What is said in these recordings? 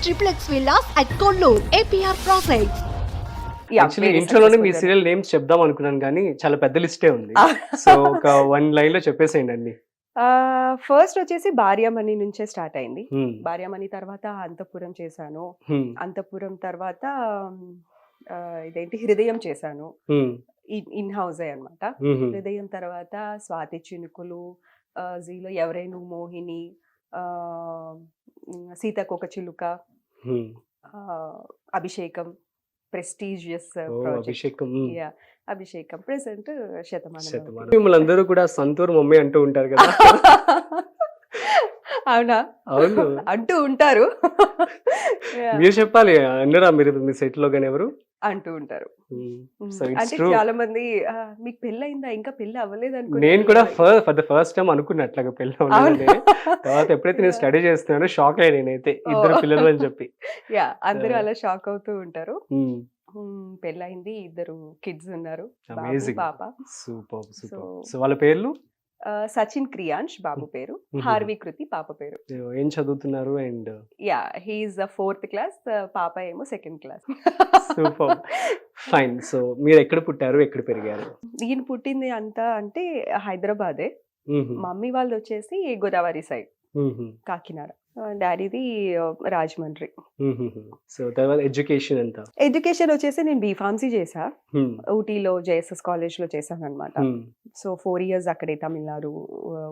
triplex villas at Kollur, APR Projects. Actually ఇంట్లోనే మీ serial names చెప్దాం అనుకున్నాను కానీ చాలా పెద్ద లిస్టే ఉంది. సో ఒక 1 లైన్ లో చెప్పేసేయండి అన్ని. ఫస్ట్ వచ్చేసి భార్యామణి నుంచే స్టార్ట్ అయింది. భార్యామణి తర్వాత అంతఃపురం చేశాను. అంతఃపురం తర్వాత ఇదేంటి హృదయం చేశాను. ఇన్ హౌసే అన్నమాట. హృదయం తర్వాత స్వాతి చినుకులు, జీలో ఎవరైనా మోహిని, సీతకొక చిలుక, అభిషేకం, ప్రెస్టీజియస్ అభిషేకం ప్రెసెంట్ శతమానం. మిమ్మల్ని అందరూ కూడా సంతూర్ మమ్మీ అంటూ ఉంటారు కదా. అవునా? అవును అంటూ ఉంటారు. మీరు చెప్పాలి అన్నరా మీరు మీ సెట్ లో గానీ ఎవరు అంటూ ఉంటారు. అంటే చాలా మంది మీకు పెళ్ళి అయిందా, ఇంకా పెళ్లి అవ్వలేదు అనుకో. నేను కూడా ఫర్ ద ఫస్ట్ టైం అనుకున్నా అట్లాగా పెళ్ళి అవ్వలేదని. తర్వాత ఎప్పుడైతే నేను స్టడీ చేస్తున్నానో షాక్ అయ్యా నేనైతే, ఇద్దరు పిల్లలు అని చెప్పి. యా, అందరూ అలా షాక్ అవుతూ ఉంటారు. పెళ్ళయింది, 2 కిడ్స్ ఉన్నారు, పాప. Super super. సో వాళ్ళ పేర్లు? సచిన్ క్రియాంష్ బాబు పేరు, హార్వి కృతి పాప పేరు. ఏం చదువుతున్నారు? And yeah, he's 4th class, పాప ఏమో 2nd class. Super fine. So మీరు ఎక్కడ పుట్టారు, ఎక్కడ పెరిగారు? ఈయన పుట్టింది అంతా అంటే హైదరాబాదే. మమ్మీ వాళ్ళు వచ్చేసి గోదావరి సైడ్, కాకినాడ. డాడీది రాజమండ్రి. సో తర్వాత ఎడ్యుకేషన్ ఎంత? ఎడ్యుకేషన్ వచ్చేసి నేను బీఫార్మసీ చేసా, ఊటీలో జేఎస్ఎస్ కాలేజ్ లో చేశాను అనమాట. సో 4 years అక్కడే తమిళనాడు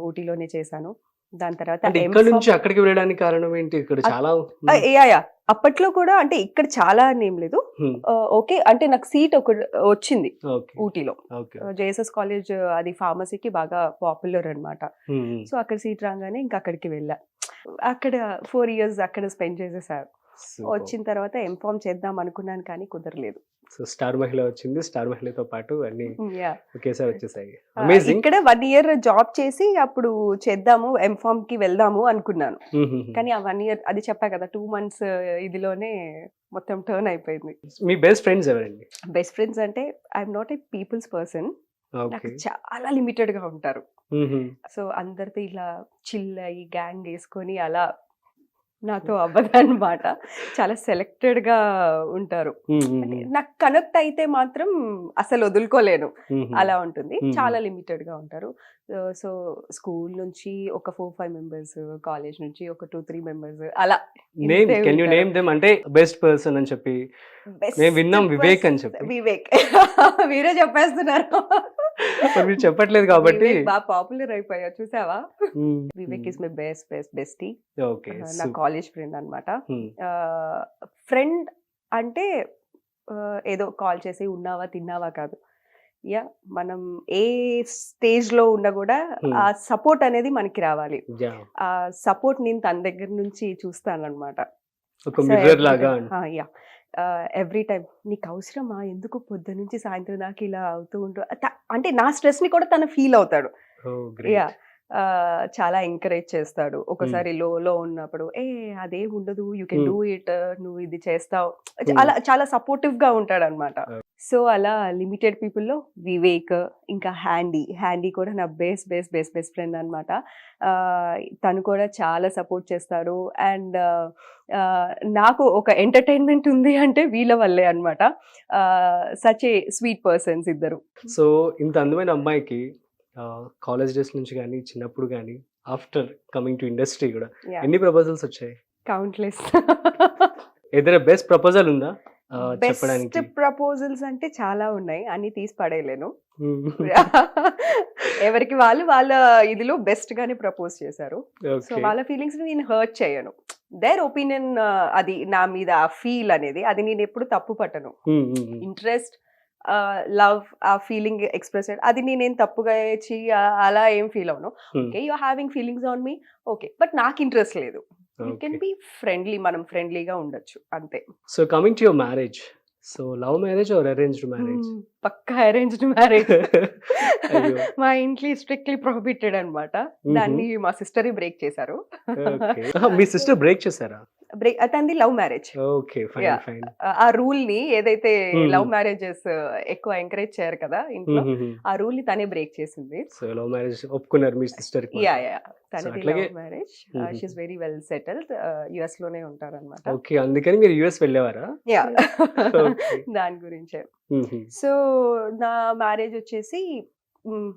ఊటీలోనే చేశాను. దాని తర్వాత ఇక్కడ నుంచి అక్కడికి వెళ్ళడానికి కారణం ఏంటి? ఇక్కడ చాలా అప్పట్లో కూడా అంటే ఇక్కడ చాలా అని ఏం లేదు. ఓకే, అంటే నాకు సీట్ వచ్చింది ఊటీలో. జేఎస్ఎస్ కాలేజ్ అది ఫార్మసీకి బాగా పాపులర్ అన్నమాట. సో అక్కడ సీట్ రాగానే ఇంకా అక్కడికి వెళ్ళా. అక్కడ 4 years అక్కడ స్పెండ్ చేసేసారు. వచ్చిన తర్వాత ఎంఫార్మ్ చేద్దాం అనుకున్నాను కానీ కుదరలేదు. సో స్టార్ మహిళ వచ్చింది, స్టార్ మహిళతో పాటు అన్ని ఒకేసారి వచ్చేసాయి. ఇక్కడ 1 year జాబ్ చేసి అప్పుడు చేద్దాము, ఎంఫార్మ్ కి వెళ్దాము అనుకున్నాను. కానీ ఆ 1 year అది చెప్పా కదా, 2 months ఇదిలోనే మొత్తం టర్న్ అయిపోయింది. మీ బెస్ట్ ఫ్రెండ్స్ ఎవరండి? బెస్ట్ ఫ్రెండ్స్ అంటే I'm not a peoples person. నాకు చాలా లిమిటెడ్ గా ఉంటారు. సో అందరితో ఇలా చిల్ అయ్యి గ్యాంగ్ వేసుకొని అలా నాతో అవ్వదన్నమాట. చాలా సెలెక్టెడ్ గా ఉంటారు. నాకు కనెక్ట్ అయితే మాత్రం అసలు వదులుకోలేను, అలా ఉంటుంది. చాలా లిమిటెడ్ గా ఉంటారు. సో స్కూల్ నుంచి ఒక 4-5 members, కాలేజ్ నుంచి ఒక 2-3 members అలా. అంటే బెస్ట్ పర్సన్ అని చెప్పి మేము విన్నాం, వివేక్ అని చెప్పి. వివేక్ మీరే చెప్పేస్తున్నారు, మీరు చెప్పట్లేదు కాబట్టి. బాగా పాపులర్ అయిపోయా చూసావా. Vivek is my bestie. నా కాలేజ్ ఫ్రెండ్ అన్నమాట. ఫ్రెండ్ అంటే ఏదో కాల్ చేసి ఉన్నావా తిన్నావా కాదు. యా, మనం ఏ స్టేజ్ లో ఉన్నా కూడా ఆ సపోర్ట్ అనేది మనకి రావాలి. ఆ సపోర్ట్ నేను తన దగ్గర నుంచి చూస్తాను అనమాట. యా, ఎవ్రీ టైం నీకు అవసరమా, ఎందుకు పొద్దు నుంచి సాయంత్రం దాకా ఇలా అవుతూ అంటే నా స్ట్రెస్ ని కూడా తను ఫీల్ అవుతాడు. యా, చాలా ఎంకరేజ్ చేస్తాడు. ఒకసారి లో ఉన్నప్పుడు అదేం ఉండదు, యూ కెన్ డూ ఇట్, నువ్వు ఇది చేస్తావు, అలా చాలా సపోర్టివ్ గా ఉంటాడు అనమాట. సో అలా లిమిటెడ్ పీపుల్ లో వివేక్, ఇంకా హ్యాండీ కూడా నా బెస్ట్ ఫ్రెండ్ అనమాట. తను కూడా చాలా సపోర్ట్ చేస్తారు. అండ్ నాకు ఒక ఎంటర్టైన్మెంట్ ఉంది అంటే వీళ్ళ వల్లే అనమాట. సచ్ ఏ స్వీట్ పర్సన్స్ ఇద్దరు. సో ఇంత అందమైన అమ్మాయికి కాలేజ్ డేస్ నుంచి కానీ చిన్నప్పుడు కానీ ఆఫ్టర్ కమింగ్ టు ఇండస్ట్రీ కూడా ఎన్ని ప్రపోజల్స్ వచ్చాయి? కౌంట్లెస్. ఏదైనా బెస్ట్ ప్రపోజల్ ఉందా? బెస్ట్ ప్రపోజల్స్ అంటే చాలా ఉన్నాయి, అన్ని తీసి పడేయలేను. ఎవరికి వాళ్ళ ఇదిలో బెస్ట్ గానే ప్రపోజ్ చేశారు. సో వాళ్ళ ఫీలింగ్స్ నేను హర్ట్ చేయను. దేర్ ఒపీనియన్, అది నా మీద ఆ ఫీల్ అనేది, అది నేను ఎప్పుడు తప్పు పట్టను. ఇంట్రెస్ట్, లవ్, ఆ ఫీలింగ్ ఎక్స్ప్రెస్, అది నేనేం తప్పుగా అలా ఏం ఫీల్ అవును. Okay, you having feelings on me, okay, but నాకు ఇంట్రెస్ట్ లేదు. యూ కెన్ బి ఫ్రెండ్లీ, మనం ఫ్రెండ్లీగా ఉండొచ్చు అంతే. So coming to your marriage, so love marriage or arranged marriage? పక్కా అరేంజ్డ్ మ్యారేజ్. అయ్యో! మా ఇంట్లో స్ట్రిక్ట్‌లీ ప్రొహిబిటెడ్ అన్నమాట. హుహు. దాన్ని మా సిస్టరే బ్రేక్ చేశారు. ఓకే. ఆహా! మీ సిస్టర్ బ్రేక్ చేసారా? తనది love marriage. Okay. Fine. Yeah! Fine. ఆ రూల్‌ని ఏదైతే హ్మ్. లవ్ మ్యారేజెస్ ఎక్కువ ఎంకరేజ్ చేయరు కదా ఇంట్లో. హుహుహు. ఆ రూల్‌ని తనే బ్రేక్ చేసింది. సో, లవ్ మ్యారేజ్ ఒప్పుకున్నారు మీ సిస్టర్‌కి యాహ్! మాత్రం. యాహ్! తనది అట్లాగే లవ్ మ్యారేజ్. హుహుహు. She is very well settled. యూఎస్‌లోనే ఉంటారన్నమాట. ఓకే. అందుకని మీరు యూఎస్ వెళ్ళేవారా? యాహ్! ఓకే. దాని గురించే. హుహు. సో, నా మ్యారేజ్ వచ్చేసి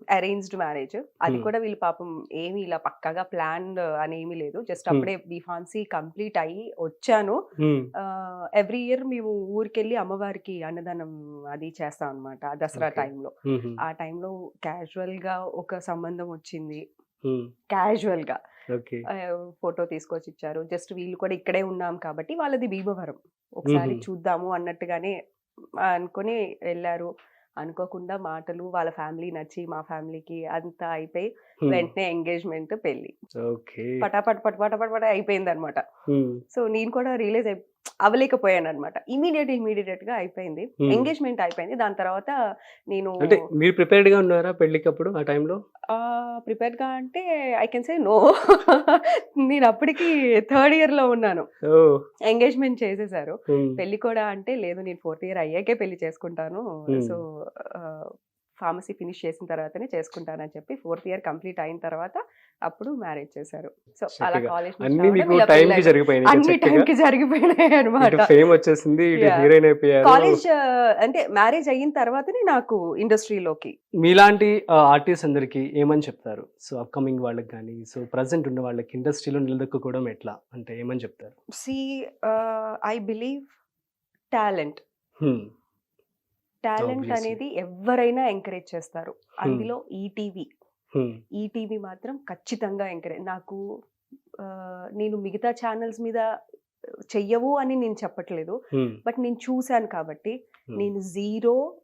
అరేంజ్డ్ మ్యారేజ్. అది హ్మ్. కూడా వీళ్ళు పాపం ఏమి ఇలా పక్కాగా ప్లాన్డ్ అనేమి లేదు. జస్ట్ హ్మ్. అప్పుడే బీఫార్మసీ కంప్లీట్ అయ్యి వచ్చాను. హ్మ్. ఎవ్రీ ఇయర్ మేము ఊరికెళ్ళి అమ్మవారికి అన్నదానం అది చేస్తాం అన్నమాట. దసరా ఓకే. టైంలో. హుహు. ఆ టైంలో క్యాజువల్‌గా ఒక సంబంధం వచ్చింది. హ్మ్. క్యాజువల్‌గా ఓకే. ఫోటో తీసుకొచ్చి ఇచ్చారు. జస్ట్ వీళ్ళు కూడా ఇక్కడే ఉన్నాం కాబట్టి వాళ్ళది భీమవరం. ఒకసారి హుహు. చూద్దాము అన్నట్టుగానే అనుకోని ఎళ్లారు. అనుకోకుండా మాటలు వాళ్ళ ఫ్యామిలీ నచ్చి మా ఫ్యామిలీకి అంతా అయిపోయి హ్మ్. వెంటనే ఎంగేజ్‌మెంట్, పెళ్లి. ఓకే. పటాపట్ పట అయిపోయిందన్నమాట. హ్మ్. సో, నేను కూడా రియలైజ్ అవ్వలేకపోయానన్నమాట. ఇమ్మీడియేట్‌గా అయిపోయింది. హ్మ్. ఎంగేజ్‌మెంట్ అయిపోయింది. దాని తర్వాత నేను అంటే మీరు ప్రిపేర్డ్‌గా ఉన్నారా పెళ్ళికప్పుడు ఆ టైంలో? ప్రిపేర్డ్‌గా అంటే ఐ కెన్ సే నో. నేను అప్పటికి థర్డ్ ఇయర్‌లో ఉన్నాను. ఓహ్! ఎంగేజ్‌మెంట్ చేసేసారు. హ్మ్. పెళ్లి కూడా అంటే లేదు నేను ఫోర్త్ ఇయర్ అయ్యాకే పెళ్లి చేసుకుంటాను. హ్మ్. సో, ఫార్మసీ ఫినిష్ చేసిన తర్వాతనే చేసుకుంటానని చెప్పి ఫోర్త్ ఇయర్ కంప్లీట్ అయిన తర్వాత అప్పుడు మ్యారేజ్ చేశారు. సో, అలా చక్కగా. కాలేజ్ నుంచి అన్నీ రావడం మీకు ఇలా టైంకి పెళ్లయిపోయింది. జరిగిపోయినాయి ఇక అన్ని చక్కగా. టైంకి జరిగిపోయినాయి ఇటు అన్నమాట. ఫేమ్ వచ్చేసింది. ఇటు యాహ్! హీరోయిన్ అయిపోయారు. కాలేజ్ అంటే మ్యారేజ్ అయిన తర్వాతనే నాకు ఇండస్ట్రీలోకి. మీలాంటి ఆర్టిస్ట్ అందరికి ఏమని చెప్తారు? సో, అప్‌కమింగ్ వాళ్ళకి గాని, సో ప్రెజెంట్ ఉన్న వాళ్ళకి ఇండస్ట్రీలో నిలదొక్కుకోవడం ఎట్లా? అంటే ఏమని చెప్తారు? See I believe talent. Hmm. Talent obviously. అనేది ఎవ్వరైనా ఎంకరేజ్ చేస్తారు. హ్మ్. అందులో ఈటీవీ. హ్మ్. ఈటీవీ మాత్రం ఖచ్చితంగా నాకు నేను మిగతా ఛానెల్స్ మీద చెయ్యవు అని నేను చెప్పట్లేదు. హ్మ్. బట్ నేను చూసాను కాబట్టి హ్మ్. నేను జీరో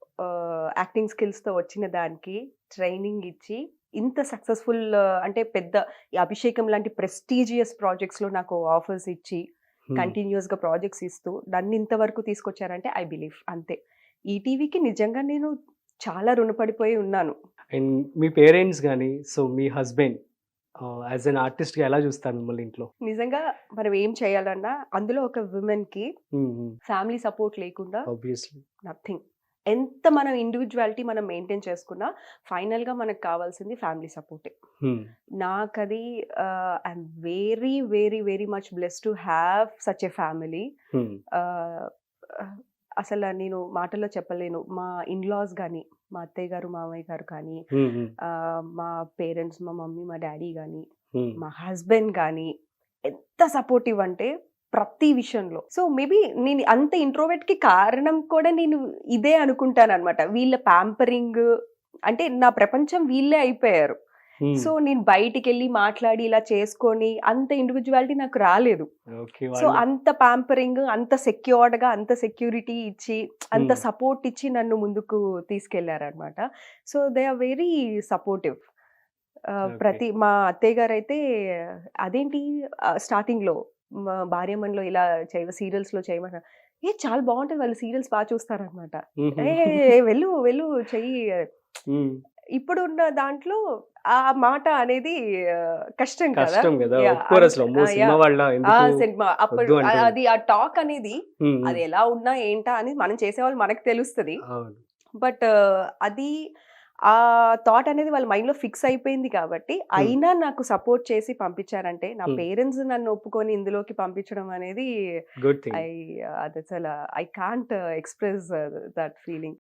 యాక్టింగ్ స్కిల్స్‌తో వచ్చిన దానికి ట్రైనింగ్ ఇచ్చి ఇంత సక్సెస్‌ఫుల్ అంటే పెద్ద ఈ 'అభిషేకం' లాంటి ప్రెస్టీజియస్ ప్రాజెక్ట్స్‌లో నాకు ఆఫర్స్ ఇచ్చి హ్మ్. కంటిన్యూయస్‌గా ప్రాజెక్ట్స్ ఇస్తూ నన్ను ఇంతవరకు తీసుకొచ్చారంటే ఐ బిలీవ్ అంతే. ఈటీవీకి నిజంగా నేను చాలా రుణపడిపోయి ఉన్నాను. అండ్ మీ పేరెంట్స్ గాని, సో మీ హస్బెండ్ యాస్ ఎన్ ఆర్టిస్ట్‌గా ఎలా చూస్తారు మిమ్మల్ని ఇంట్లో? నిజంగా మనం ఏం చేయాలన్నా అందులో ఒక విమెన్‌కి హ్మ్. హ్మ్. ఫ్యామిలీ సపోర్ట్ లేకుండా ఆబ్వియస్లీ. నథింగ్. ఎంత మనం ఇండివిడ్యువాలిటీ మనం మెయింటైన్ చేసుకున్నా ఫైనల్‌గా మనకు కావాల్సింది ఫ్యామిలీ సపోర్టే. హ్మ్. నాకది I'm very, very, very much blessed to have such a family. హ్మ్. ఆహ్, అసల నేను మాటల్లో చెప్పలేను. మా ఇన్‌లాస్ గాని, మా అత్తయ్య గారు, మామయ్య గారు కానీ, హ్మ్. హ్మ్. మా పేరెంట్స్, మా మమ్మీ, మా డ్యాడీ గాని, హ్మ్. మా హస్బెండ్ గాని ఎంత సపోర్టివ్ అంటే ప్రతి విషయంలో. సో, మేబీ నేను అంత ఇంట్రోవర్ట్‌కి కారణం కూడా నేను ఇదే అనుకుంటాననమాట. వీళ్ళ ప్యాంపరింగ్ అంటే నా ప్రపంచం వీళ్ళే అయిపోయారు. హ్మ్. సో, నేను బయటికెళ్ళి మాట్లాడి ఇలా చేసుకొని అంత ఇండివిడ్యువాలిటీ నాకు రాలేదు. ఓకే. సో, వాళ్ళు అంత ప్యాంపరింగ్, అంత సెక్యూర్డ్‌గా, అంత సెక్యూరిటీ ఇచ్చి, అంత హ్మ్. సపోర్ట్ ఇచ్చి నన్ను ముందుకు తీసుకెళ్లారనమాట. So, they are very supportive. Okay. మా అత్తయ్య గారైతే అదేంటి స్టార్టింగ్‌లో భార్యామణిలో ఇలా సీరియల్స్‌లో చేయమన్నారు. చాలా బావుంటది వాళ్ళు సీరియల్స్ చూస్తారనమాట. హుహు. వెళ్ళు, వెళ్ళు చెయ్యి. హ్మ్. ఇప్పుడున్న దాంట్లో ఆ మాట అనేది కష్టం కదా! కష్టం గదా! యాహ్! ఒప్పుకోరసలు. అమ్మో! Cinema yeah! వాళ్ళ ఎందుకు సినిమా అప్పుడు వద్దు అంటారు. అది ఆ టాక్ అనేది హ్మ్. హ్మ్. అది ఎలా ఉన్నా ఏంటా అని మనం చేసేవాళ్ళు మనకు తెలుస్తది. అవును. బట్ అది ఆ థాట్ అనేది వాళ్ళ మైండ్‌లో ఫిక్స్ అయిపోయింది కాబట్టి, హ్మ్. అయినా నాకు సపోర్ట్ చేసి పంపించారంటే, నా హ్మ్. పేరెంట్స్ నన్ను ఒప్పుకొని ఇందులోకి పంపించడం అనేది గుడ్ థింగ్. ఐ అదసల I can't express that feeling.